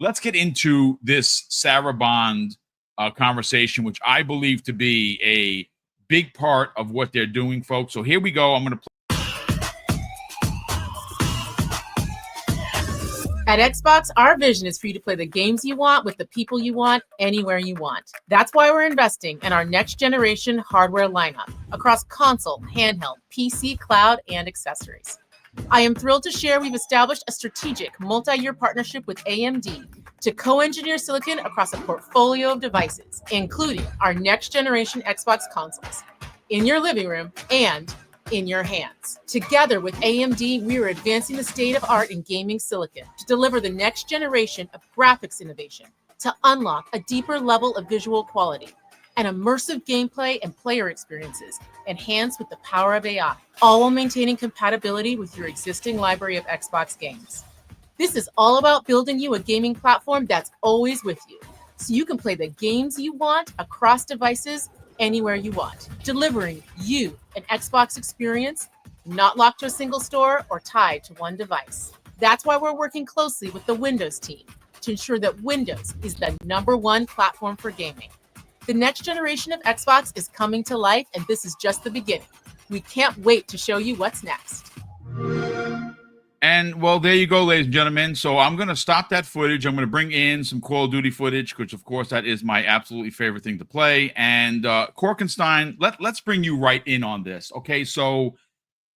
let's get into this Sarah Bond conversation, which I believe to be a big part of what they're doing, folks. So here we go. I'm going to play. At Xbox, our vision is for you to play the games you want with the people you want, anywhere you want. That's why we're investing in our next generation hardware lineup across console, handheld, PC, cloud, and accessories. I am thrilled to share we've established a strategic multi-year partnership with AMD to co-engineer silicon across a portfolio of devices, including our next generation Xbox consoles, in your living room and in your hands. Together with AMD, we are advancing the state of art in gaming silicon to deliver the next generation of graphics innovation to unlock a deeper level of visual quality and immersive gameplay and player experiences enhanced with the power of AI, all while maintaining compatibility with your existing library of Xbox games. This is all about building you a gaming platform that's always with you, so you can play the games you want across devices anywhere you want, delivering you an Xbox experience not locked to a single store or tied to one device. That's why we're working closely with the Windows team to ensure that Windows is the #1 platform for gaming. The next generation of Xbox is coming to life, and this is just the beginning. We can't wait to show you what's next. And, well, there you go, ladies and gentlemen. So I'm going to stop that footage. I'm going to bring in some Call of Duty footage, which, of course, that is my absolutely favorite thing to play. And Korkenstein, let's bring you right in on this. Okay, so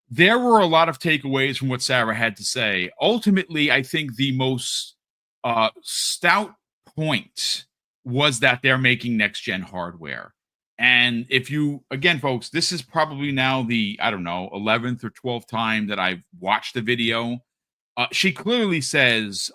there were a lot of takeaways from what Sarah had to say. Ultimately, I think the most stout point was that they're making next-gen hardware. And if you, again, folks, this is probably now the, 11th or 12th time that I've watched the video. She clearly says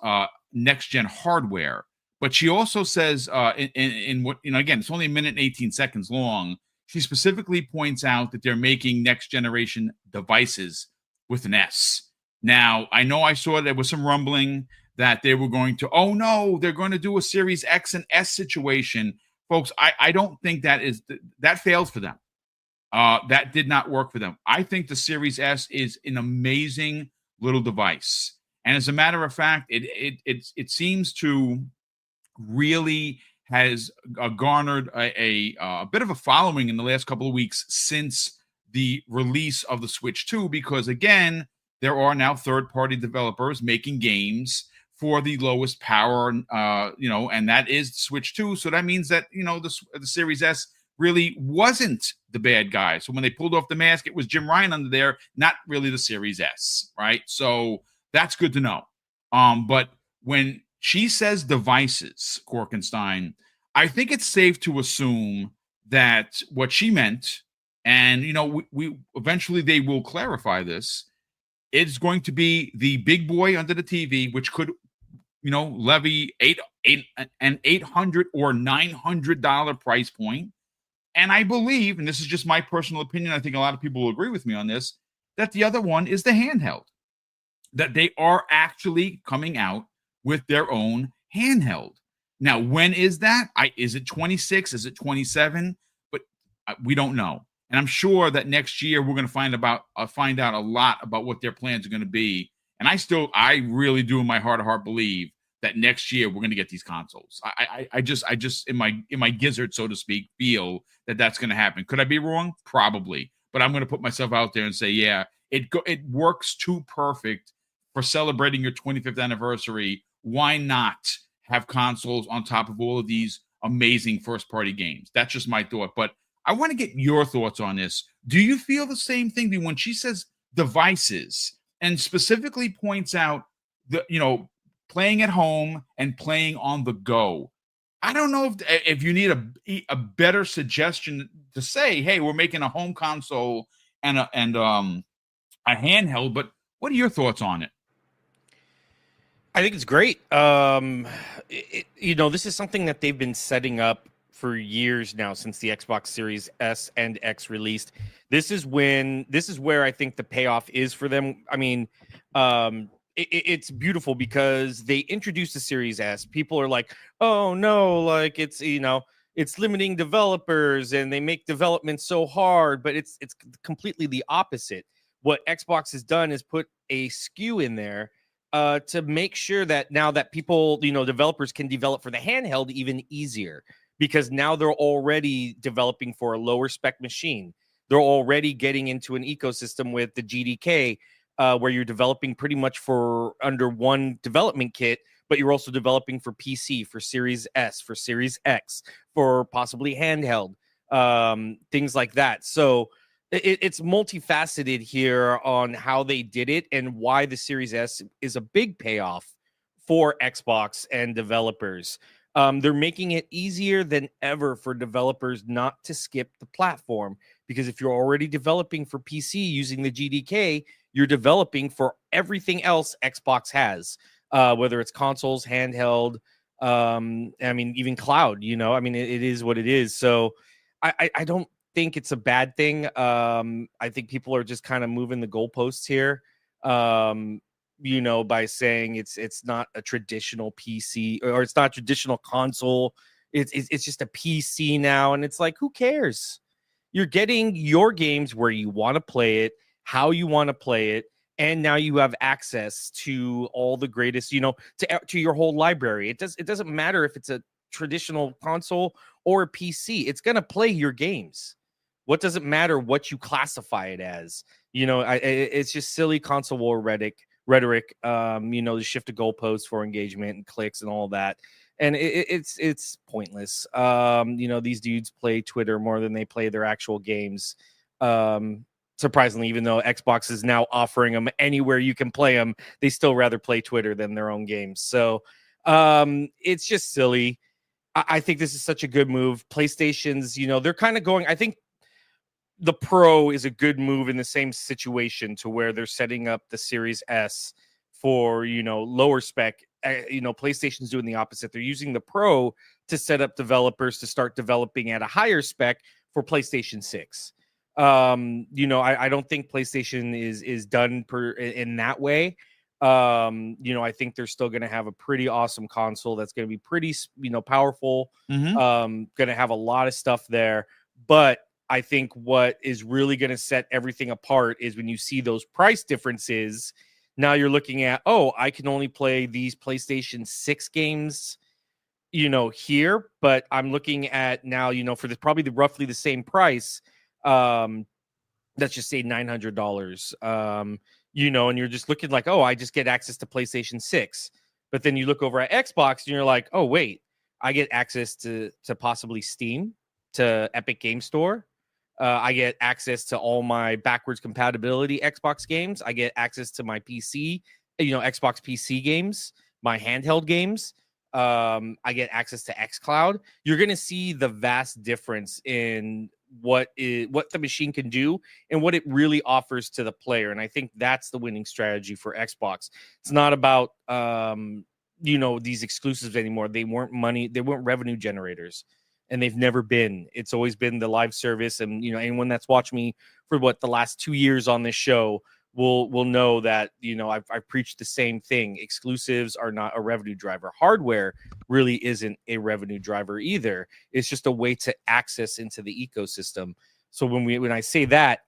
next-gen hardware, but she also says in what, again, it's only 1 minute and 18 seconds long. She specifically points out that they're making next-generation devices with an S. Now, I know I saw there was some rumbling that they were going to, oh no, they're going to do a Series X and S situation. Folks, I don't think that failed for them. That did not work for them. I think the Series S is an amazing little device. And as a matter of fact, it seems to really has garnered a bit of a following in the last couple of weeks since the release of the Switch 2, because again, there are now third-party developers making games for the lowest power, and that is Switch 2. So that means that, the Series S really wasn't the bad guy. So when they pulled off the mask, it was Jim Ryan under there, not really the Series S, right? So that's good to know. But when she says devices, Korkenstein, I think it's safe to assume that what she meant, and, we eventually they will clarify this, it's going to be the big boy under the TV, which could levy an $800 or $900 price point. And I believe, and this is just my personal opinion, I think a lot of people will agree with me on this, that the other one is the handheld. That they are actually coming out with their own handheld. Now, when is that? Is it 26? Is it 27? But we don't know. And I'm sure that next year we're going to find out a lot about what their plans are going to be. And I really do in my heart of heart believe that next year we're going to get these consoles. I just in my gizzard, so to speak, feel that that's going to happen. Could I be wrong? Probably. But I'm going to put myself out there and say, yeah, it works too perfect for celebrating your 25th anniversary. Why not have consoles on top of all of these amazing first-party games? That's just my thought. But I want to get your thoughts on this. Do you feel the same thing when she says devices and specifically points out playing at home and playing on the go? I don't know if you need a better suggestion to say, hey, we're making a home console and a handheld, but what are your thoughts on it? I think it's great. This is something that they've been setting up for years now, since the Xbox Series S and X released. This is where I think the payoff is for them. I mean, it's beautiful because they introduced the Series S. People are like, oh no, like it's limiting developers and they make development so hard, but it's completely the opposite. What Xbox has done is put a SKU in there to make sure that now that people, developers can develop for the handheld even easier, because now they're already developing for a lower spec machine. They're already getting into an ecosystem with the GDK, where you're developing pretty much for under one development kit, but you're also developing for PC, for Series S, for Series X, for possibly handheld, things like that. So it's multifaceted here on how they did it and why the Series S is a big payoff for Xbox and developers. They're making it easier than ever for developers not to skip the platform, because if you're already developing for PC using the GDK, you're developing for everything else Xbox has, whether it's consoles, handheld, even cloud, it is what it is. So I don't think it's a bad thing. I think people are just kind of moving the goalposts here, by saying it's not a traditional PC, or it's not a traditional console. It's just a PC now. And it's like, who cares? You're getting your games where you want to play it, how you want to play it. And now you have access to all the greatest, to your whole library. It doesn't matter if it's a traditional console or a PC. It's going to play your games. What does it matter what you classify it as? It's just silly console war rhetoric. To shift the goalposts for engagement and clicks and all that. And it's pointless. These dudes play Twitter more than they play their actual games. Surprisingly, even though Xbox is now offering them anywhere you can play them, they still rather play Twitter than their own games. So it's just silly. I think this is such a good move. PlayStation's, they're kind of going, I think the Pro is a good move in the same situation, to where they're setting up the Series S for, lower spec. PlayStation's doing the opposite. They're using the Pro to set up developers to start developing at a higher spec for PlayStation 6. I don't think PlayStation is done in that way. I think they're still going to have a pretty awesome console that's going to be pretty, powerful. Mm-hmm. Going to have a lot of stuff there. But I think what is really going to set everything apart is when you see those price differences. Now you're looking at, I can only play these PlayStation 6 games, here, but I'm looking at now, for probably roughly the same price. Let's just say $900. And you're just looking like, I just get access to PlayStation 6. But then you look over at Xbox and you're like, oh, wait, I get access to possibly Steam, to Epic Game Store. I get access to all my backwards compatibility Xbox games. I get access to my PC, Xbox PC games, my handheld games. I get access to xCloud. You're going to see the vast difference in what the machine can do and what it really offers to the player. And I think that's the winning strategy for Xbox. It's not about, these exclusives anymore. They weren't revenue generators. And they've never been. It's always been the live service. And, anyone that's watched me for the last 2 years on this show will know that, I've preached the same thing. Exclusives are not a revenue driver. Hardware really isn't a revenue driver either. It's just a way to access into the ecosystem. So when I say that,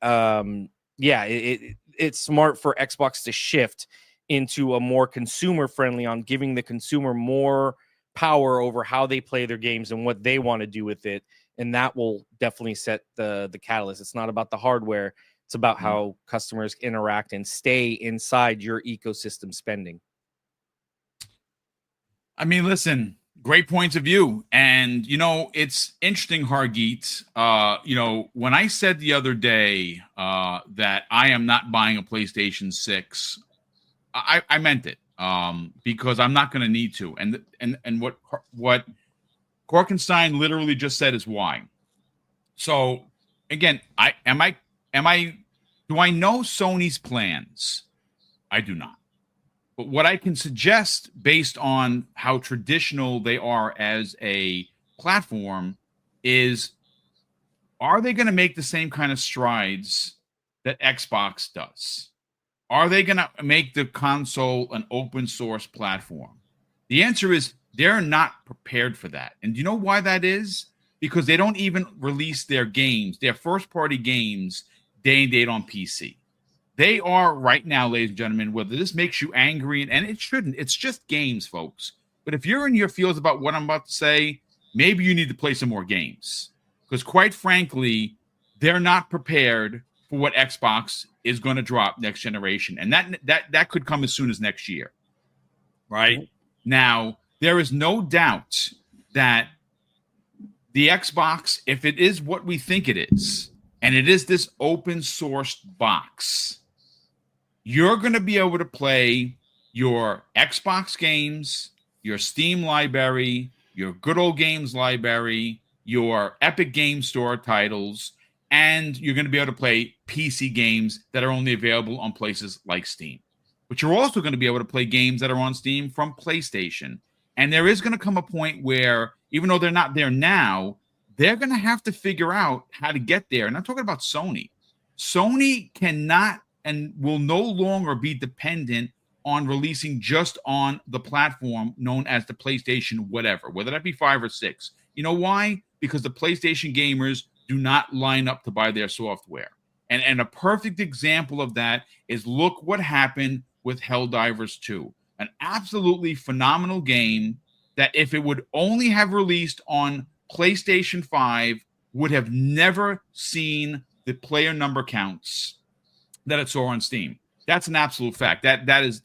it's smart for Xbox to shift into a more consumer friendly, on giving the consumer more power over how they play their games and what they want to do with it. And that will definitely set the catalyst. It's not about the hardware. It's about how customers interact and stay inside your ecosystem spending. I mean, listen, great points of view. And, it's interesting, Hargeet. When I said the other day that I am not buying a PlayStation 6, I meant it. Because I'm not going to need to. And what Korkenstein literally just said is why. So again, do I know Sony's plans? I do not. But what I can suggest, based on how traditional they are as a platform, is, are they going to make the same kind of strides that Xbox does? Are they going to make the console an open source platform? The answer is they're not prepared for that. And do you know why that is? Because they don't even release their games, their first party games, day and date on PC. they are right now, ladies and gentlemen, whether this makes you angry, and it shouldn't, it's just games, folks. But if you're in your feels about what I'm about to say, maybe you need to play some more games. Because quite frankly, they're not prepared for what Xbox is going to drop next generation. And that could come as soon as next year. Right? Mm-hmm. Now, there is no doubt that the Xbox, if it is what we think it is, and it is this open sourced box, you're going to be able to play your Xbox games, your Steam library, your Good Old Games library, your Epic Game Store titles, and you're going to be able to play PC games that are only available on places like Steam. But you're also going to be able to play games that are on Steam from PlayStation. And there is going to come a point where, even though they're not there now, they're going to have to figure out how to get there. And I'm talking about Sony. Sony cannot and will no longer be dependent on releasing just on the platform known as the PlayStation whatever, whether that be 5 or 6. You know why? Because the PlayStation gamers do not line up to buy their software. And a perfect example of that is, look what happened with Helldivers 2. An absolutely phenomenal game that, if it would only have released on PlayStation 5, would have never seen the player number counts that it saw on Steam. That's an absolute fact. That is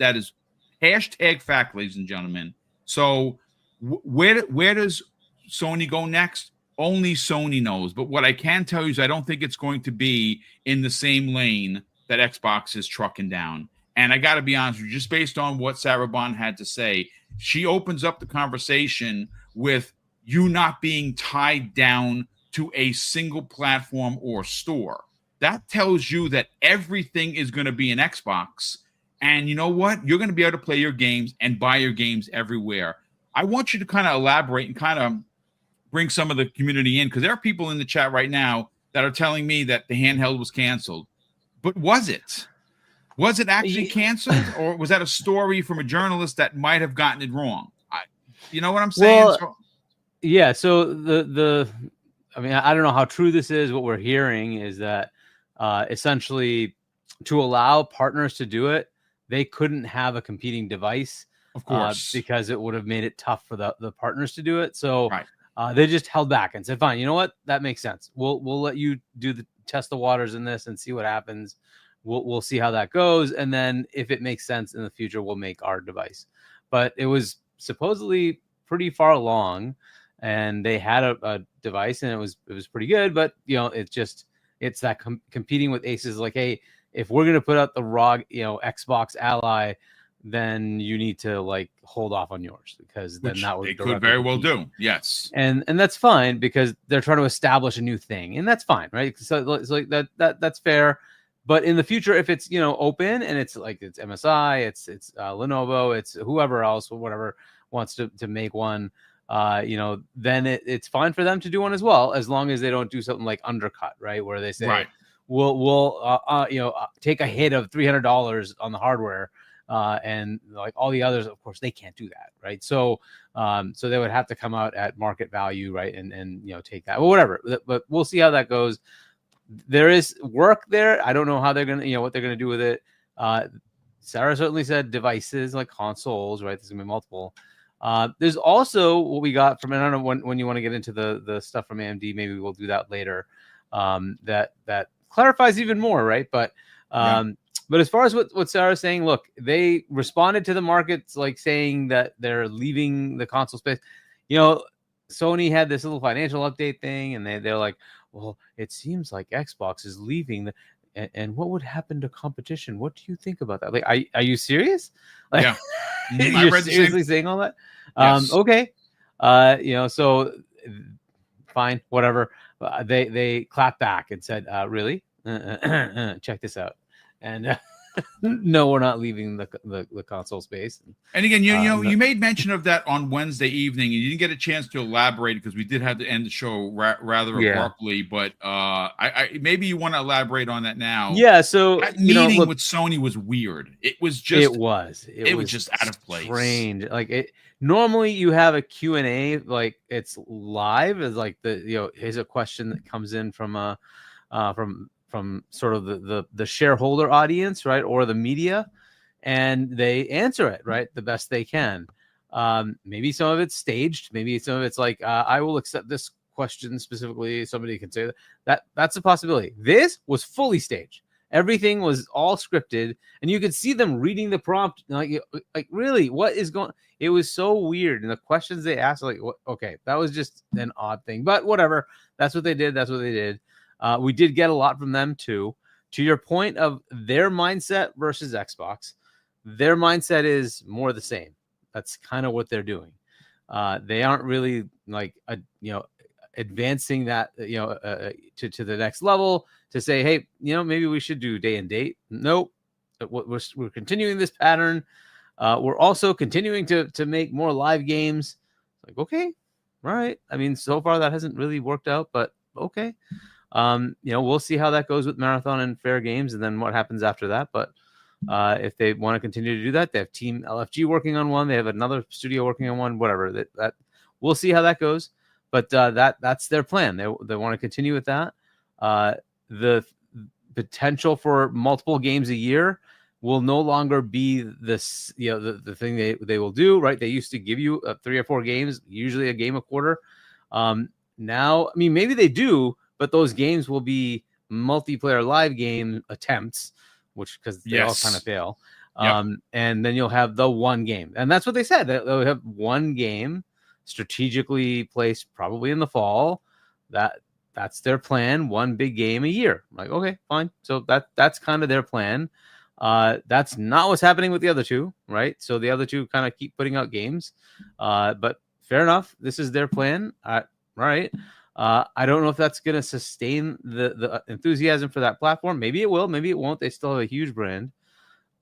hashtag fact, ladies and gentlemen. So where does Sony go next? Only Sony knows. But what I can tell you is I don't think it's going to be in the same lane that Xbox is trucking down. And I got to be honest with you, just based on what Sarah Bond had to say, she opens up the conversation with you not being tied down to a single platform or store. That tells you that everything is going to be an Xbox. And you know what? You're going to be able to play your games and buy your games everywhere. I want you to kind of elaborate and kind of bring some of the community in, because there are people in the chat right now that are telling me that the handheld was canceled. But was it? Was it actually canceled, or was that a story from a journalist that might have gotten it wrong? You know what I'm saying? Well, yeah. So I mean, I don't know how true this is. What we're hearing is that essentially, to allow partners to do it, they couldn't have a competing device, of course, because it would have made it tough for the partners to do it. So right. They just held back and said, "Fine, you know what? That makes sense. We'll let you test the waters in this and see what happens. We'll see how that goes, and then if it makes sense in the future, we'll make our device." But it was supposedly pretty far along, and they had a device, and it was pretty good. But it's that competing with Aces. Like, hey, if we're gonna put out the raw Xbox Ally, then you need to like hold off on yours, because then that would they could very well do. Yes, and that's fine, because they're trying to establish a new thing, and that's fine, right? So it's like that's fair. But in the future, if it's open and it's like it's MSI, it's Lenovo, it's whoever else, whatever wants to make one, then it's fine for them to do one as well, as long as they don't do something like undercut, right? Where they say, right, we'll take a hit of $300 on the hardware, and like all the others, of course, they can't do that, right? So they would have to come out at market value, right, and take that, well, whatever. But we'll see how that goes. There is work there. I don't know how they're gonna, what they're gonna do with it. Sarah certainly said devices like consoles, right? There's gonna be multiple. There's also what we got from, and I don't know when you want to get into the stuff from AMD. Maybe we'll do that later. That clarifies even more, right? But but as far as what Sarah's saying, look, they responded to the markets like saying that they're leaving the console space. Sony had this little financial update thing, and they're like, well, it seems like Xbox is leaving and what would happen to competition? What do you think about that? Like, are you serious? Like, yeah. You're seriously saying all that? Yes. Okay. So fine, whatever. They clapped back and said, really? Check this out. And no, we're not leaving the console space. And again, you made mention of that on Wednesday evening, and you didn't get a chance to elaborate because we did have to end the show rather abruptly. But I maybe you want to elaborate on that now. Yeah. So that meeting with Sony was weird. It was just it was just out of place. Strange. Like it. Normally, you have a Q&A, like it's live. Is like here's a question that comes in from sort of the shareholder audience, right, or the media, and they answer it right the best they can. Maybe some of it's staged. Maybe some of it's like, I will accept this question specifically. Somebody can say that's a possibility. This was fully staged. Everything was all scripted, and you could see them reading the prompt. Like really, what is going? It was so weird, and the questions they asked, like, what, okay, that was just an odd thing. But whatever, that's what they did. That's what they did. We did get a lot from them too. To your point of their mindset versus Xbox, their mindset is more the same. That's kind of what they're doing. They aren't really like advancing that to the next level to say, hey, maybe we should do day and date. Nope. We're continuing this pattern. We're also continuing to make more live games. Like, okay, all right. I mean, so far that hasn't really worked out, but okay. We'll see how that goes with Marathon and Fair Games, and then what happens after that. But if they want to continue to do that, they have Team LFG working on one. They have another studio working on one. Whatever that we'll see how that goes. But that's their plan. They want to continue with that. The potential for multiple games a year will no longer be this, the thing they will do, right? They used to give you 3 or 4 games, usually a game a quarter. Now, I mean, maybe they do, but those games will be multiplayer live game attempts, because they all kind of fail. Yep. And then you'll have the one game. And that's what they said. They'll have one game strategically placed probably in the fall. That's their plan. One big game a year. I'm like, okay, fine. So that's kind of their plan. That's not what's happening with the other two, right? So the other two kind of keep putting out games. But fair enough. This is their plan. Right. I don't know if that's going to sustain the enthusiasm for that platform. Maybe it will. Maybe it won't. They still have a huge brand.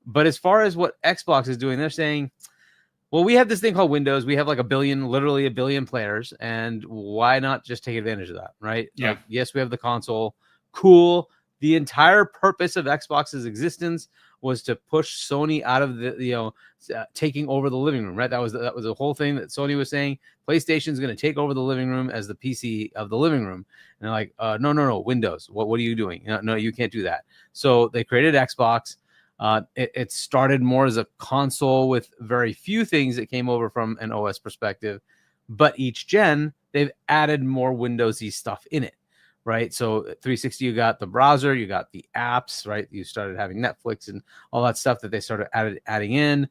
But as far as what Xbox is doing, they're saying, well, we have this thing called Windows. We have like literally a billion players. And why not just take advantage of that, right? Yeah. Like, yes, we have the console. Cool. The entire purpose of Xbox's existence was to push Sony out of the, taking over the living room, right? That was the whole thing that Sony was saying. PlayStation is going to take over the living room as the PC of the living room. And they're like, no, Windows. What are you doing? No, you can't do that. So they created Xbox. It started more as a console with very few things that came over from an OS perspective, but each gen they've added more Windowsy stuff in it. Right. So 360, you got the browser, you got the apps, right? You started having Netflix and all that stuff that they started adding in.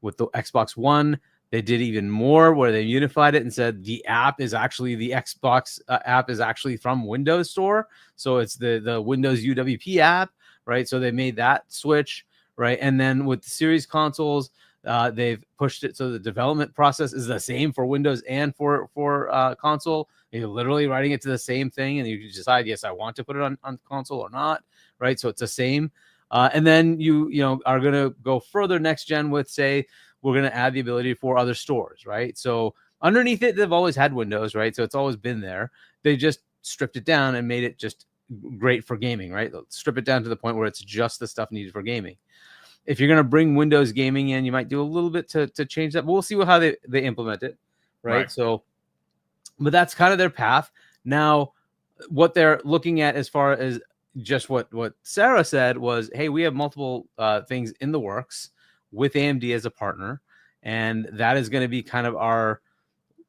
With the Xbox One, they did even more where they unified it and said the app is actually the Xbox app is actually from Windows Store. So it's the Windows UWP app, right? So they made that switch, right? And then with the series consoles, they've pushed it so the development process is the same for Windows and for console. You're literally writing it to the same thing, and you can decide, yes, I want to put it on console or not, right? So it's the same. And then you are going to go further next gen with, say, we're going to add the ability for other stores, right? So underneath it, they've always had Windows, right? So it's always been there. They just stripped it down and made it just great for gaming, right? They'll strip it down to the point where it's just the stuff needed for gaming. If you're going to bring Windows gaming in, you might do a little bit to change that, but we'll see how they implement it, right? So, but that's kind of their path. Now, what they're looking at as far as just what Sarah said was, hey, we have multiple things in the works with AMD as a partner, and that is going to be kind of our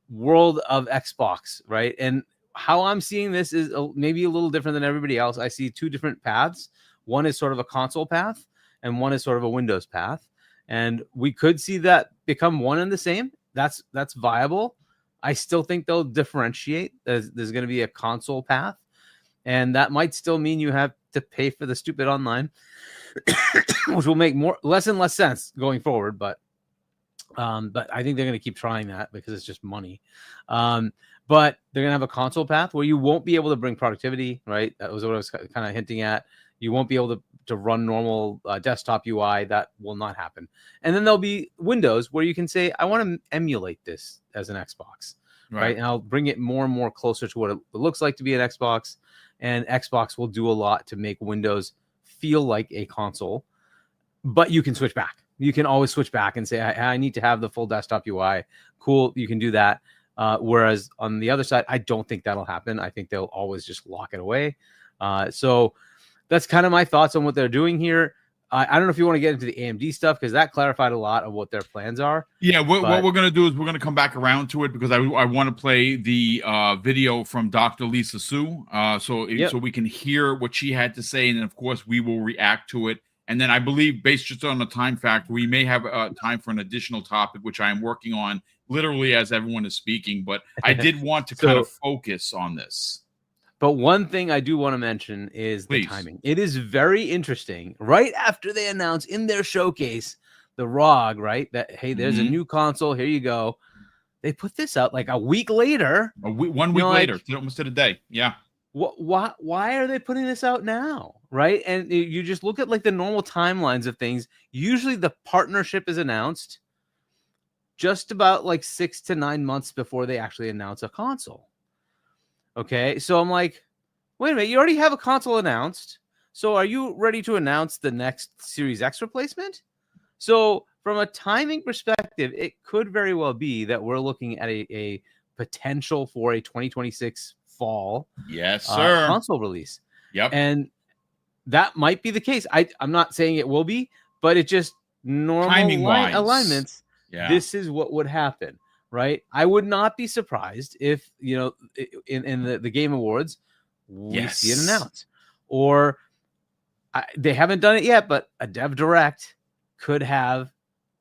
world of Xbox, right? And how I'm seeing this is maybe a little different than everybody else. I see 2 different paths. One is sort of a console path, and one is sort of a Windows path. And we could see that become one and the same. That's viable. I still think they'll differentiate. There's going to be a console path, and that might still mean you have to pay for the stupid online, which will make less and less sense going forward. But I think they're going to keep trying that because it's just money. But they're going to have a console path where you won't be able to bring productivity, right? That was what I was kind of hinting at. You won't be able to run normal desktop UI. That will not happen. And then there'll be Windows where you can say, I want to emulate this as an Xbox, right? And I'll bring it more and more closer to what it looks like to be an Xbox. And Xbox will do a lot to make Windows feel like a console. But you can switch back. You can always switch back and say, I need to have the full desktop UI. Cool, you can do that. Whereas on the other side, I don't think that'll happen. I think they'll always just lock it away. So that's kind of my thoughts on what they're doing here. I don't know if you want to get into the AMD stuff because that clarified a lot of what their plans are. Yeah, what we're going to do is we're going to come back around to it because I want to play the video from Dr. Lisa Su so we can hear what she had to say, and then of course we will react to it. And then I believe, based just on the time factor, we may have time for an additional topic, which I am working on literally as everyone is speaking. But I did want to kind of focus on this. But one thing I do want to mention is the timing. It is very interesting. Right after they announce in their showcase the ROG, right? That, hey, there's a new console. Here you go. They put this out like a week later. 1 week later, almost to the day. Yeah. Why are they putting this out now? Right. And you just look at like the normal timelines of things. Usually the partnership is announced just about like 6 to 9 months before they actually announce a console. Okay, so I'm like, wait a minute, you already have a console announced. So are you ready to announce the next Series X replacement? So from a timing perspective, it could very well be that we're looking at a potential for a 2026 fall console release. Yep. And that might be the case. I'm not saying it will be, but it just normal alignments. Yeah. This is what would happen. Right, I would not be surprised if in the Game Awards we see it announced, or they haven't done it yet, but a Dev Direct could have.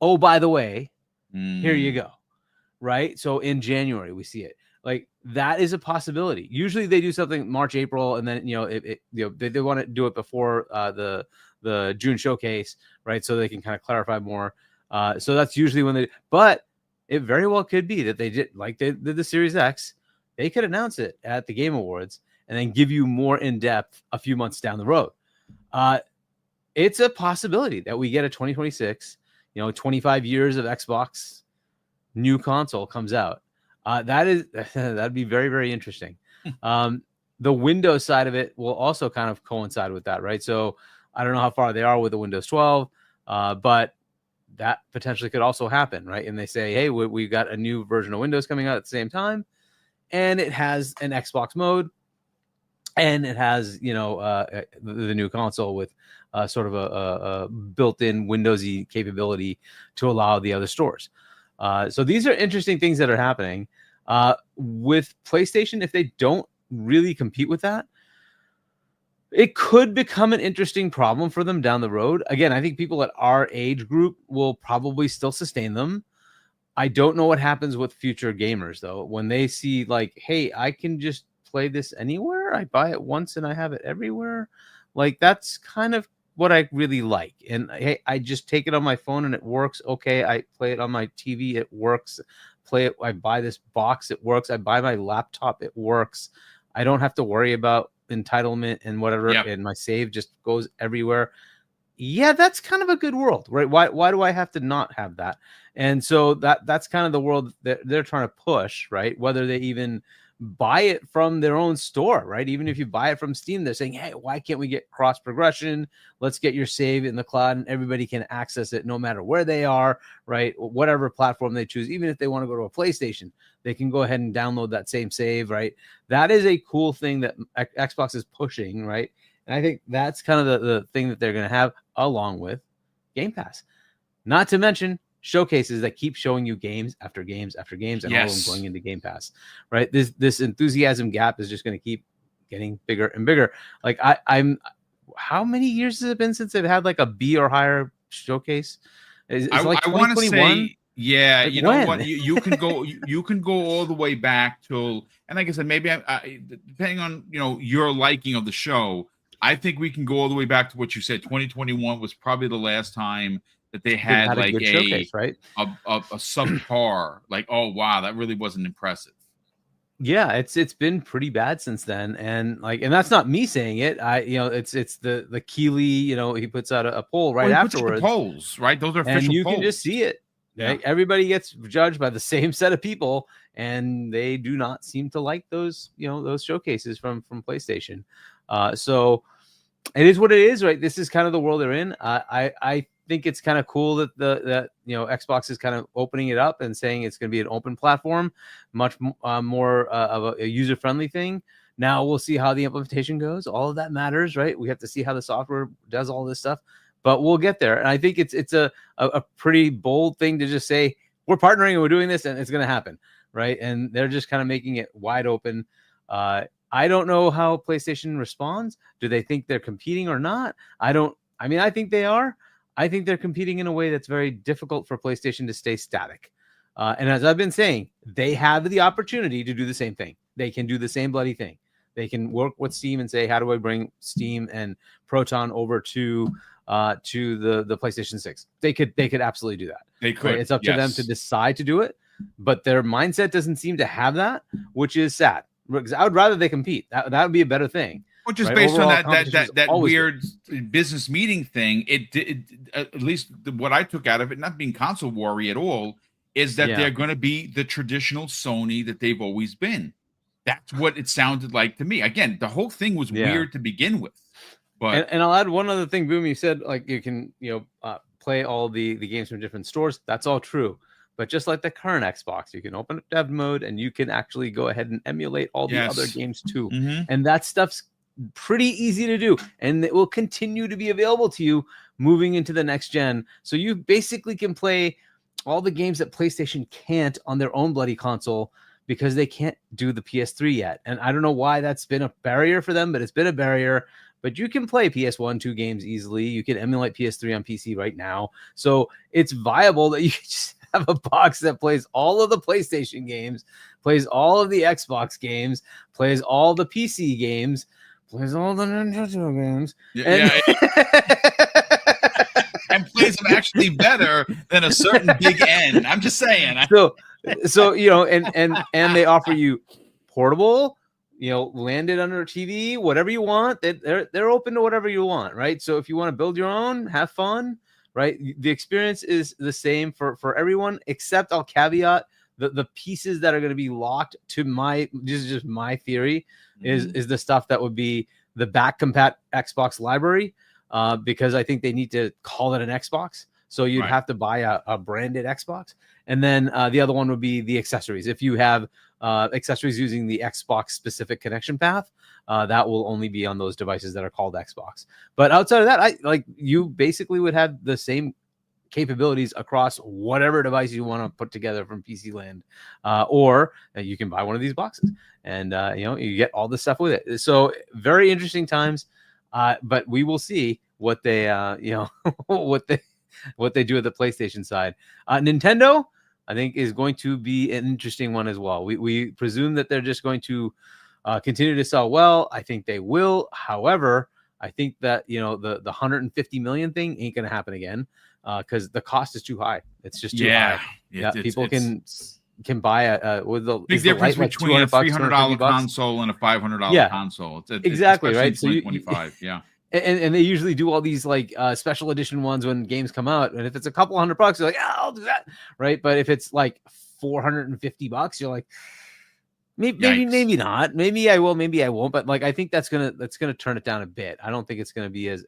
Oh, by the way, here you go. Right, so in January we see it. Like that is a possibility. Usually they do something March, April, and then they want to do it before the June showcase, right? So they can kind of clarify more. So that's usually when they. But it very well could be that they did like they did the Series X. They could announce it at the Game Awards and then give you more in depth a few months down the road. It's a possibility that we get a 2026, 25 years of Xbox new console comes out. That'd be very, very interesting. The Windows side of it will also kind of coincide with that, right? So I don't know how far they are with the Windows 12, but that potentially could also happen, right? And they say, hey, we've got a new version of Windows coming out at the same time, and it has an Xbox mode, and it has, the new console with sort of a built-in Windowsy capability to allow the other stores. So these are interesting things that are happening. With PlayStation, if they don't really compete with that, it could become an interesting problem for them down the road. Again, I think people at our age group will probably still sustain them. I don't know what happens with future gamers, though. When they see like, hey, I can just play this anywhere. I buy it once and I have it everywhere. Like, that's kind of what I really like. And hey, I just take it on my phone and it works. Okay, I play it on my TV. It works. I buy this box. It works. I buy my laptop. It works. I don't have to worry about entitlement and whatever, and my save just goes everywhere. Yeah, that's kind of a good world, right? Why do I have to not have that? And so that's kind of the world that they're trying to push, right? Whether they even buy it from their own store, right? Even if you buy it from Steam, they're saying, hey, why can't we get cross progression? Let's get your save in the cloud and everybody can access it no matter where they are, right? Whatever platform they choose, even if they want to go to a PlayStation, they can go ahead and download that same save, right? That is a cool thing that Xbox is pushing, right? And I think that's kind of the thing that they're going to have along with Game Pass. Not to mention showcases that keep showing you games after games after games, and all of them going into Game Pass, right? This enthusiasm gap is just going to keep getting bigger and bigger. Like I'm how many years has it been since they've had like a B or higher showcase? I want to say, yeah, like, you know what? You can go you can go all the way back till, and like I said, maybe I depending on your liking of the show, I think we can go all the way back to what you said. 2021 was probably the last time that they had like a showcase, right? A subpar, like, oh wow, that really wasn't impressive. Yeah, it's been pretty bad since then, and that's not me saying it. It's the Keeley, he puts out a poll right afterwards. Polls, right? Those are official and you polls. Can just see it. Yeah. Right? Everybody gets judged by the same set of people, and they do not seem to like those showcases from PlayStation. So it is what it is, right? This is kind of the world they're in. I think it's kind of cool that Xbox is kind of opening it up and saying it's going to be an open platform, much more of a user-friendly thing, Now we'll see how the implementation goes. All of that matters, right? We have to see how the software does all this stuff, but we'll get there. And I think it's a pretty bold thing to just say we're partnering and we're doing this and it's going to happen, right? And they're just kind of making it wide open. I don't know how PlayStation responds. Do they think they're competing or not? I think they are. I think they're competing in a way that's very difficult for PlayStation to stay static. And as I've been saying, they have the opportunity to do the same thing. They can do the same bloody thing. They can work with Steam and say, how do I bring Steam and Proton over to the PlayStation 6? They could absolutely do that. They could. Right? It's up to them to decide to do it, but their mindset doesn't seem to have that, which is sad. Because I would rather they compete. That would be a better thing. Which is right? based Overall, on that weird good. business meeting thing. It at least what I took out of it, not being console worry at all, is that they're going to be the traditional Sony that they've always been. That's what it sounded like to me. Again, the whole thing was weird to begin with. But and I'll add one other thing, Boom. You said like you can play all the games from different stores. That's all true. But just like the current Xbox, you can open up dev mode and you can actually go ahead and emulate all the other games too. Mm-hmm. And that stuff's pretty easy to do. And it will continue to be available to you moving into the next gen. So you basically can play all the games that PlayStation can't on their own bloody console because they can't do the PS3 yet. And I don't know why that's been a barrier for them, but it's been a barrier. But you can play PS1, 2 games easily. You can emulate PS3 on PC right now. So it's viable that you can just have a box that plays all of the PlayStation games, plays all of the Xbox games, plays all the PC games, plays all the Nintendo games. And plays them actually better than a certain big N. I'm just saying. So and they offer you portable, landed under a TV, whatever you want. They're open to whatever you want, right? So if you want to build your own, have fun, right? The experience is the same for everyone, except I'll caveat the pieces that are going to be locked to this is just my theory, is the stuff that would be the back compat Xbox library, because I think they need to call it an Xbox. So you'd have to buy a branded Xbox. And then the other one would be the accessories. If you have accessories using the Xbox specific connection path, that will only be on those devices that are called Xbox. But outside of that, you basically would have the same capabilities across whatever device you want to put together from PC land, or you can buy one of these boxes and you get all the stuff with it. So very interesting times, but we will see what they what they do at the PlayStation side. Nintendo, I think, is going to be an interesting one as well. We presume that they're just going to continue to sell well. I think they will. However, I think that the 150 million thing ain't going to happen again because the cost is too high. It's just too high. People can buy a with the big difference between a $300 console and a $500 console. Exactly, right? So 2025, And they usually do all these special edition ones when games come out. And if it's a couple $100, you're like, I'll do that. Right. But if it's like $450, you're like, maybe not. Maybe I will, maybe I won't. But I think that's gonna turn it down a bit. I don't think it's gonna be as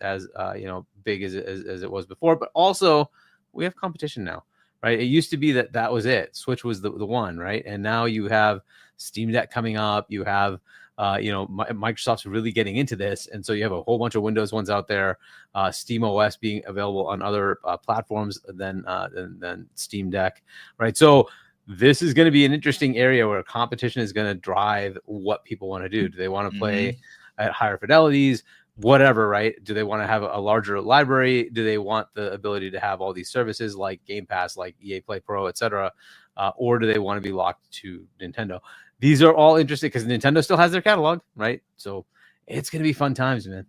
big as it was before. But also we have competition now. Right. It used to be that was it. Switch was the one, right? And now you have Steam Deck coming up. You have Microsoft's really getting into this, and so you have a whole bunch of Windows ones out there. Steam OS being available on other platforms than Steam Deck, right? So this is going to be an interesting area where competition is going to drive what people want to do. Do they want to play at higher fidelities? Whatever, right? Do they want to have a larger library? Do they want the ability to have all these services like Game Pass, like EA Play Pro, etc., or do they want to be locked to Nintendo? These are all interesting because Nintendo still has their catalog, right? So it's going to be fun times, man.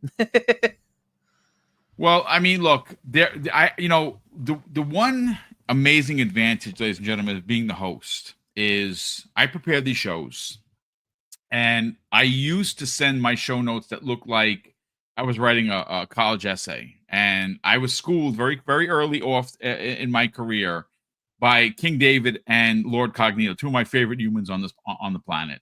Well, I mean, look, the one amazing advantage, ladies and gentlemen, of being the host is I prepare these shows, and I used to send my show notes that looked like I was writing a college essay, and I was schooled very, very early off in my career by King David and Lord Cognito, two of my favorite humans on the planet.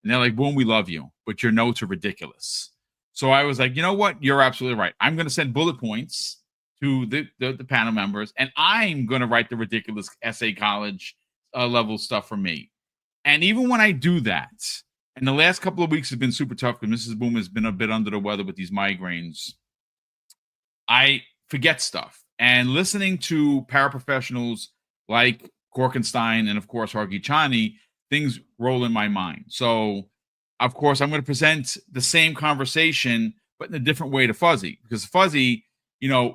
And they're like, Boom, we love you, but your notes are ridiculous. So I was like, you know what? You're absolutely right. I'm going to send bullet points to the panel members, and I'm going to write the ridiculous essay college level stuff for me. And even when I do that, And the last couple of weeks have been super tough because Mrs. Boom has been a bit under the weather with these migraines. I forget stuff. And listening to paraprofessionals like Korkenstein and, of course, Hargichani, things roll in my mind. So, of course, I'm going to present the same conversation, but in a different way to Fuzzy. Because Fuzzy,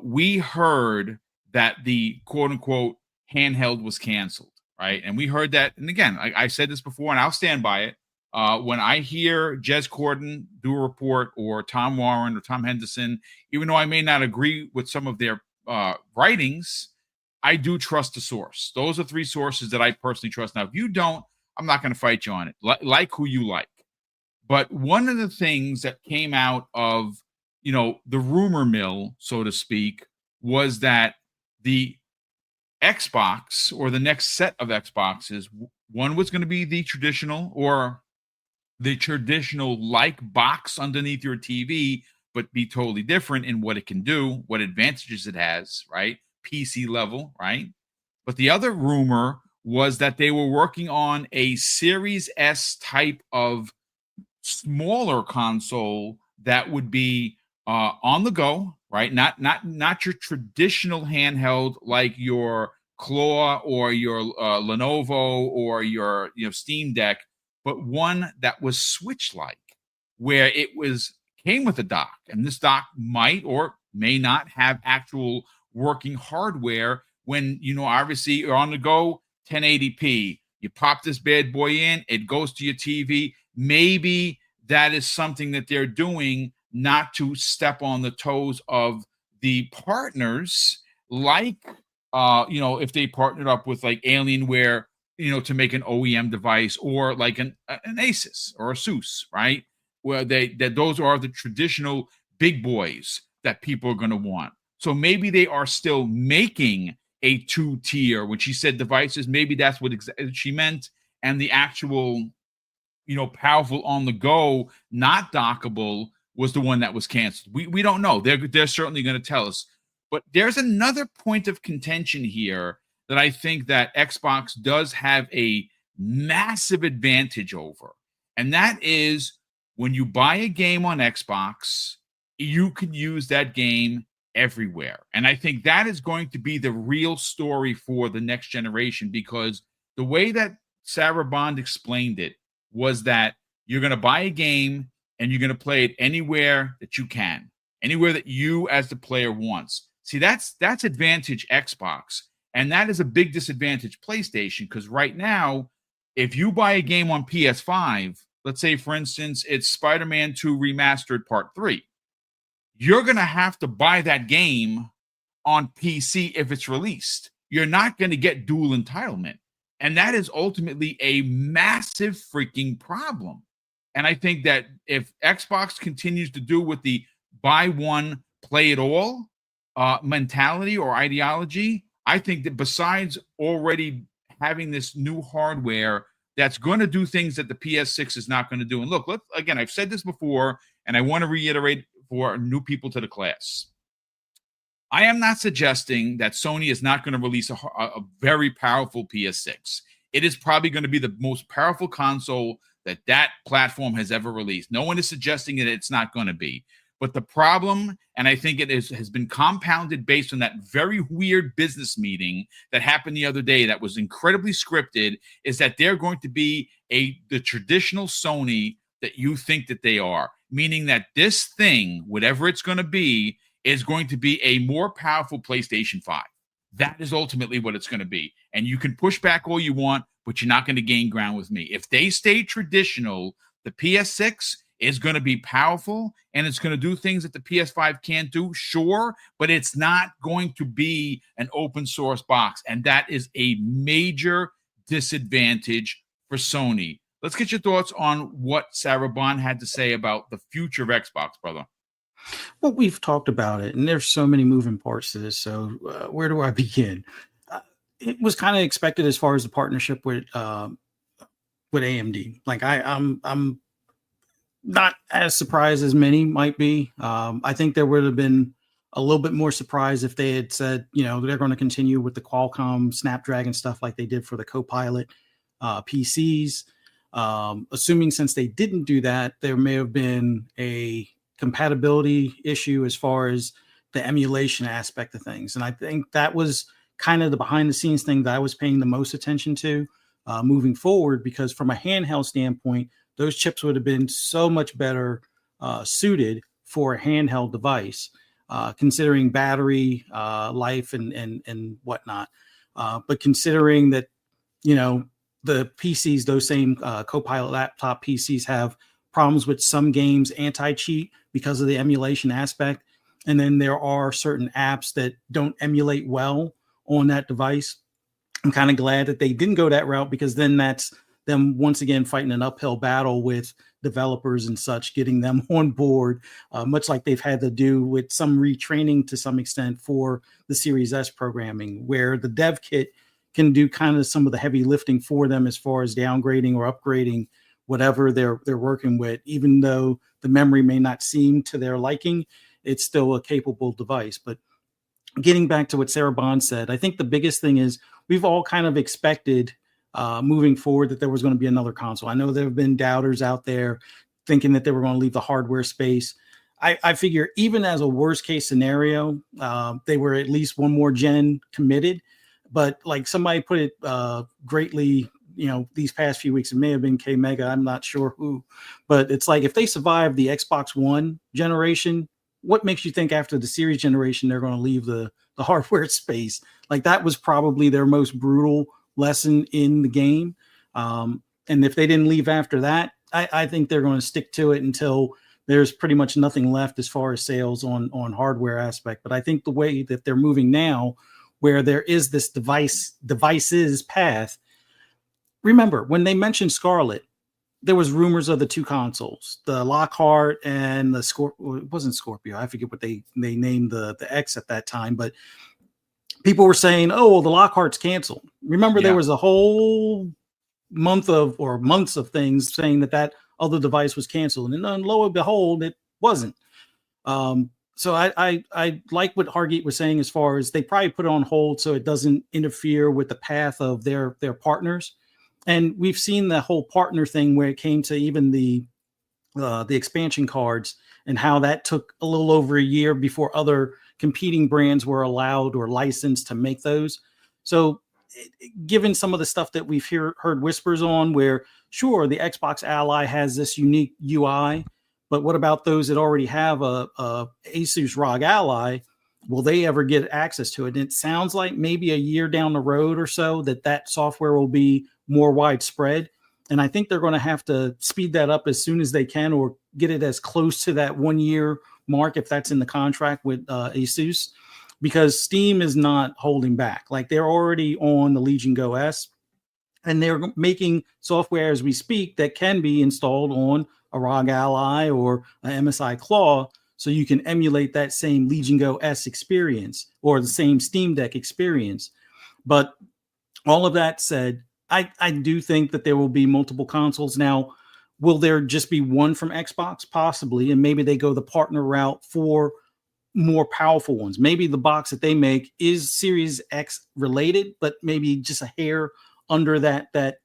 we heard that the quote-unquote handheld was canceled, right? And we heard that. And again, I said this before, and I'll stand by it. When I hear Jez Corden do a report, or Tom Warren or Tom Henderson, even though I may not agree with some of their writings, I do trust the source. Those are 3 sources that I personally trust. Now, if you don't, I'm not going to fight you on it. Like who you like. But one of the things that came out of, the rumor mill, so to speak, was that the Xbox, or the next set of Xboxes, one was going to be the traditional like box underneath your TV, but be totally different in what it can do, what advantages it has, right? PC level, right? But the other rumor was that they were working on a Series S type of smaller console that would be on the go, right? Not your traditional handheld like your Claw or your Lenovo or your Steam Deck, but one that was Switch-like, where it came with a dock, and this dock might or may not have actual working hardware. When obviously you're on the go, 1080p, you pop this bad boy in, it goes to your TV. Maybe that is something that they're doing, not to step on the toes of the partners, like if they partnered up with like Alienware, to make an OEM device, or like an Asus or a Asus, right? Where those are the traditional big boys that people are going to want. So maybe they are still making a 2-tier. When she said devices, maybe that's what she meant. And the actual, powerful on the go, not dockable, was the one that was canceled. We don't know. They're certainly going to tell us. But there's another point of contention here that I think that Xbox does have a massive advantage over. And that is, when you buy a game on Xbox, you can use that game everywhere. And I think that is going to be the real story for the next generation, because the way that Sarah Bond explained it was that you're going to buy a game and you're going to play it anywhere that you can, anywhere that you as the player wants. See, that's advantage Xbox. And that is a big disadvantage PlayStation, because right now, if you buy a game on PS5, let's say, for instance, it's Spider-Man 2 Remastered Part 3, you're going to have to buy that game on PC if it's released. You're not going to get dual entitlement. And that is ultimately a massive freaking problem. And I think that if Xbox continues to do with the buy one, play it all mentality or ideology, I think that besides already having this new hardware that's going to do things that the PS6 is not going to do. And look, again, I've said this before, and I want to reiterate for new people to the class. I am not suggesting that Sony is not going to release a very powerful PS6. It is probably going to be the most powerful console that platform has ever released. No one is suggesting that it's not going to be. But the problem, and I think it has been compounded based on that very weird business meeting that happened the other day that was incredibly scripted, is that they're going to be the traditional Sony that you think that they are. Meaning that this thing, whatever it's going to be, is going to be a more powerful PlayStation 5. That is ultimately what it's going to be. And you can push back all you want, but you're not going to gain ground with me. If they stay traditional, the PS6 is going to be powerful and it's going to do things that the PS5 can't do, sure, but it's not going to be an open source box. And that is a major disadvantage for Sony. Let's get your thoughts on what Sarah Bond had to say about the future of Xbox, brother. Well, we've talked about it, and there's so many moving parts to this. So where do I begin? It was kind of expected as far as the partnership with AMD. Like I'm not as surprised as many might be. I think there would have been a little bit more surprise if they had said, they're going to continue with the Qualcomm Snapdragon stuff like they did for the Copilot PCs. Assuming since they didn't do that, there may have been a compatibility issue as far as the emulation aspect of things. And I think that was kind of the behind the scenes thing that I was paying the most attention to moving forward, because from a handheld standpoint, those chips would have been so much better suited for a handheld device, considering battery life and whatnot. But considering that, the PCs, those same Copilot laptop PCs have problems with some games anti-cheat because of the emulation aspect. And then there are certain apps that don't emulate well on that device. I'm kind of glad that they didn't go that route, because then that's them once again fighting an uphill battle with developers and such, getting them on board, much like they've had to do with some retraining to some extent for the Series S programming, where the dev kit can do kind of some of the heavy lifting for them as far as downgrading or upgrading whatever they're working with. Even though the memory may not seem to their liking, it's still a capable device. But getting back to what Sarah Bond said, I think the biggest thing is we've all kind of expected moving forward that there was going to be another console. I know there have been doubters out there thinking that they were going to leave the hardware space. I figure even as a worst case scenario, they were at least one more gen committed. But like somebody put it greatly, these past few weeks, it may have been K Mega, I'm not sure who, but it's like if they survive the Xbox One generation, what makes you think after the series generation they're going to leave the hardware space? Like that was probably their most brutal lesson in the game. And if they didn't leave after that, I think they're going to stick to it until there's pretty much nothing left as far as sales on hardware aspect. But I think the way that they're moving now, where there is this devices path. Remember, when they mentioned Scarlet, there was rumors of the two consoles, the Lockhart and the Scorpio. It wasn't Scorpio. I forget what they named the X at that time, but people were saying, oh, well, the Lockhart's canceled. Remember, there was a whole months of things saying that other device was canceled. And then lo and behold, it wasn't. So I like what Hargeet was saying as far as they probably put it on hold so it doesn't interfere with the path of their partners. And we've seen the whole partner thing where it came to even the expansion cards and how that took a little over a year before other competing brands were allowed or licensed to make those. So given some of the stuff that we've heard whispers on, where sure, the Xbox Ally has this unique UI, but what about those that already have a Asus ROG Ally? Will they ever get access to it? And it sounds like maybe a year down the road or so that software will be more widespread. And I think they're going to have to speed that up as soon as they can, or get it as close to that 1 year mark if that's in the contract with Asus, because Steam is not holding back. Like they're already on the Legion Go S, and they're making software as we speak that can be installed on a ROG Ally or an MSI Claw, so you can emulate that same Legion Go S experience or the same Steam Deck experience. But all of that said, I do think that there will be multiple consoles. Now, will there just be one from Xbox? Possibly, and maybe they go the partner route for more powerful ones. Maybe the box that they make is Series X related, but maybe just a hair under that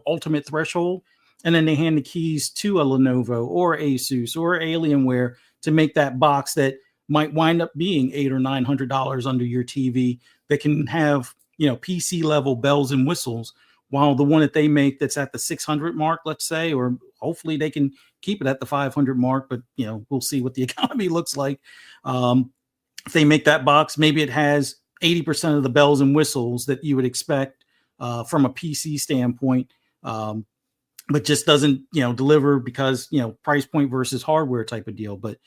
ultimate threshold. And then they hand the keys to a Lenovo or Asus or Alienware to make that box that might wind up being $800 or $900 under your TV that can have, PC level bells and whistles, while the one that they make that's at the 600 mark, let's say, or hopefully they can keep it at the 500 mark, but we'll see what the economy looks like. If they make that box, maybe it has 80% of the bells and whistles that you would expect from a PC standpoint, but just doesn't, deliver because, price point versus hardware type of deal. But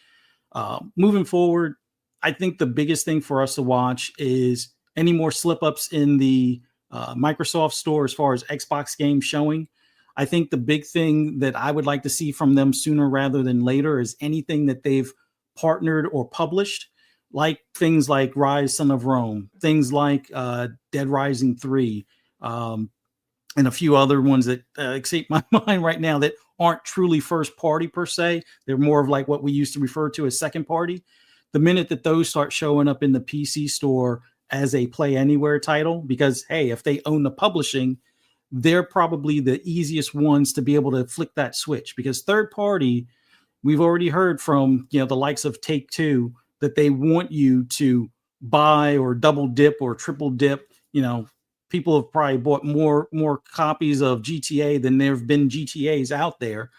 moving forward, I think the biggest thing for us to watch is any more slip ups in the Microsoft store as far as Xbox games showing. I think the big thing that I would like to see from them sooner rather than later is anything that they've partnered or published, like things like Rise Son of Rome, things like Dead Rising 3, and a few other ones that escape my mind right now that aren't truly first party per se. They're more of like what we used to refer to as second party. The minute that those start showing up in the PC store as a Play Anywhere title, because, hey, if they own the publishing, they're probably the easiest ones to be able to flick that switch, because third party, we've already heard from, you know, the likes of Take-Two that they want you to buy or double dip or triple dip. You know, people have probably bought more copies of GTA than there have been GTAs out there.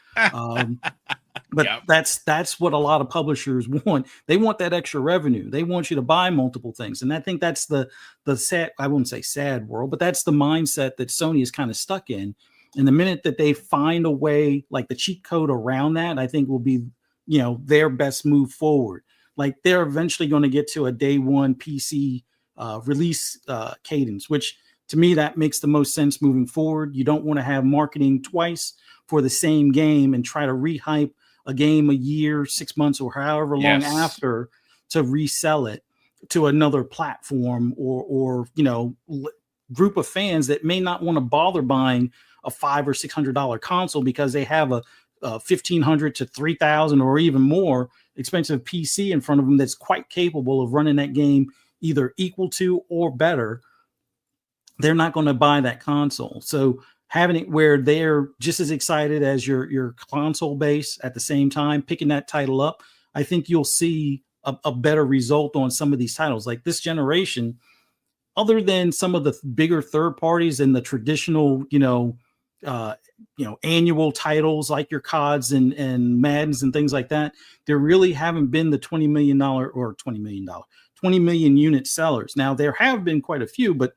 But Yep. that's what a lot of publishers want. They want that extra revenue. They want you to buy multiple things. And I think that's the sad, I wouldn't say sad world, but that's the mindset that Sony is kind of stuck in. And the minute that they find a way, like the cheat code around that, I think will be, you know, their best move forward. Like they're eventually going to get to a day one PC release cadence, which to me, that makes the most sense moving forward. You don't want to have marketing twice for the same game and try to rehype a game a year, 6 months, or however long after to resell it to another platform or you know, group of fans that may not want to bother buying a $500 or $600 console because they have a $1,500 to $3,000 or even more expensive PC in front of them that's quite capable of running that game either equal to or better. They're not going to buy that console. So having it where they're just as excited as your console base at the same time, picking that title up, I think you'll see a better result on some of these titles. Like this generation, other than some of the bigger third parties and the traditional, annual titles like your CODs and Maddens and things like that, there really haven't been the $20 million unit sellers. Now there have been quite a few, but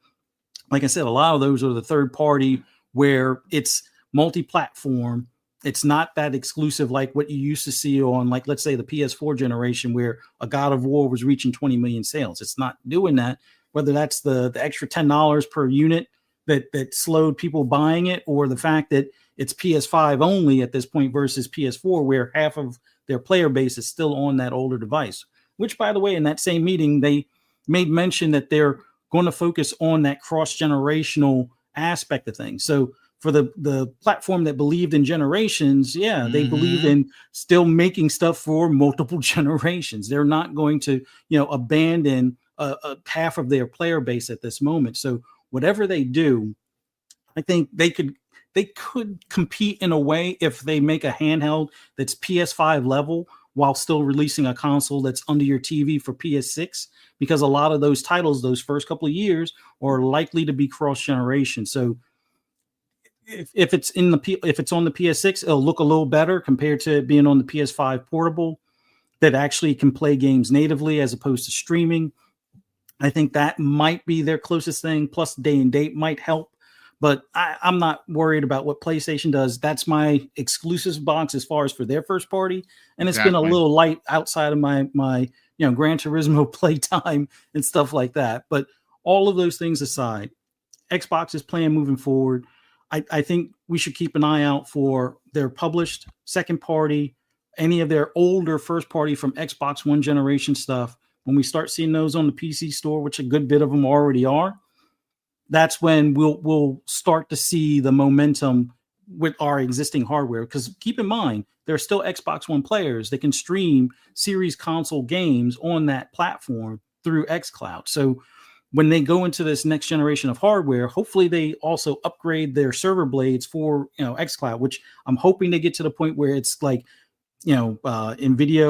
like I said, a lot of those are the third party where it's multi-platform. It's not that exclusive like what you used to see on, like, let's say the PS4 generation where a God of War was reaching 20 million sales. It's not doing that, whether that's the extra $10 per unit that slowed people buying it, or the fact that it's PS5 only at this point versus PS4, where half of their player base is still on that older device. Which, by the way, in that same meeting, they made mention that they're going to focus on that cross-generational aspect of things. So for the platform that believed in generations, they believe in still making stuff for multiple generations. They're not going to, abandon a half of their player base at this moment. So whatever they do, I think they could compete in a way if they make a handheld that's PS5 level while still releasing a console that's under your TV for PS6, because a lot of those titles, those first couple of years, are likely to be cross-generation. So if it's on the PS6, it'll look a little better compared to it being on the PS5 portable that actually can play games natively as opposed to streaming. I think that might be their closest thing. Plus, day and date might help. But I'm not worried about what PlayStation does. That's my exclusive box as far as for their first party. And it's been a little light outside of my Gran Turismo playtime and stuff like that. But all of those things aside, Xbox's plan moving forward, I think we should keep an eye out for their published second party, any of their older first party from Xbox One generation stuff. When we start seeing those on the PC store, which a good bit of them already are, that's when we'll start to see the momentum with our existing hardware. Because keep in mind, there are still Xbox One players that can stream series console games on that platform through xCloud. So when they go into this next generation of hardware, hopefully they also upgrade their server blades for xCloud, which I'm hoping they get to the point where it's like NVIDIA,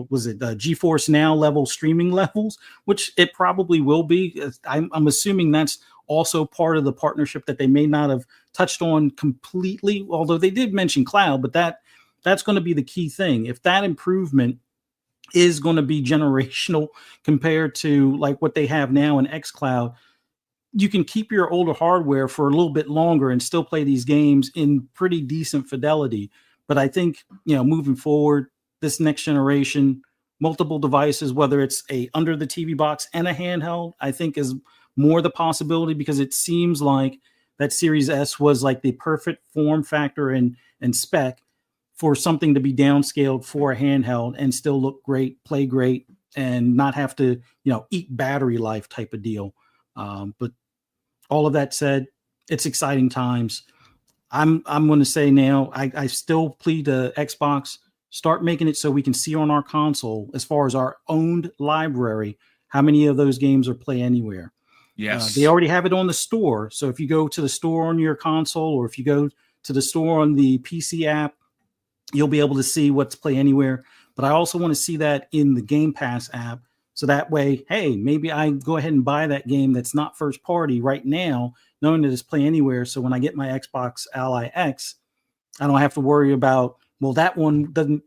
was it GeForce Now level streaming levels, which it probably will be. I'm assuming that's also part of the partnership that they may not have touched on completely, although they did mention cloud, but that's going to be the key thing. If that improvement is going to be generational compared to like what they have now in xCloud, you can keep your older hardware for a little bit longer and still play these games in pretty decent fidelity. But I think, moving forward, this next generation, multiple devices, whether it's a under the TV box and a handheld, I think is more the possibility, because it seems like that Series S was like the perfect form factor and spec for something to be downscaled for a handheld and still look great, play great, and not have to, eat battery life type of deal. But all of that said, it's exciting times. I'm going to say now, I still plead to Xbox, start making it so we can see on our console, as far as our owned library, how many of those games are play anywhere. Yes. They already have it on the store. So if you go to the store on your console, or if you go to the store on the PC app, you'll be able to see what's Play Anywhere. But I also want to see that in the Game Pass app. So that way, hey, maybe I go ahead and buy that game that's not first party right now, knowing that it's Play Anywhere. So when I get my Xbox Ally X, I don't have to worry about, well, that one doesn't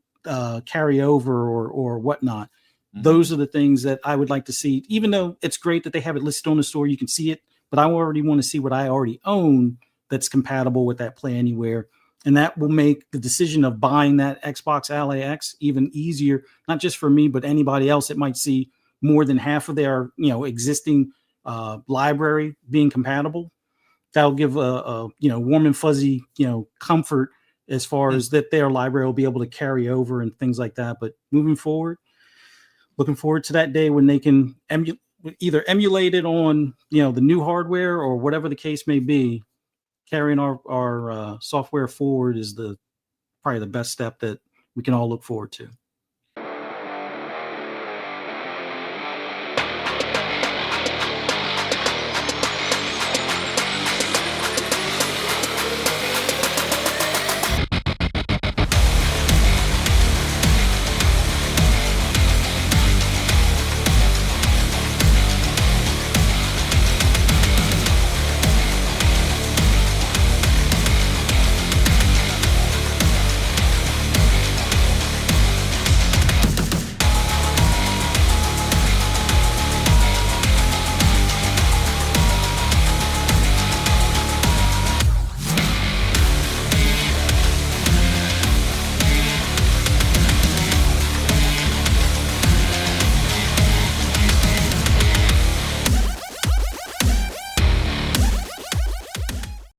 carry over or whatnot. Mm-hmm. Those are the things that I would like to see. Even though it's great that they have it listed on the store, you can see it, but I already want to see what I already own that's compatible with that Play Anywhere. And that will make the decision of buying that Xbox Ally X even easier, not just for me, but anybody else that might see more than half of their existing library being compatible. That'll give a warm and fuzzy comfort as far as that their library will be able to carry over and things like that. But moving forward, looking forward to that day when they can either emulate it on the new hardware or whatever the case may be. Carrying our software forward is probably the best step that we can all look forward to.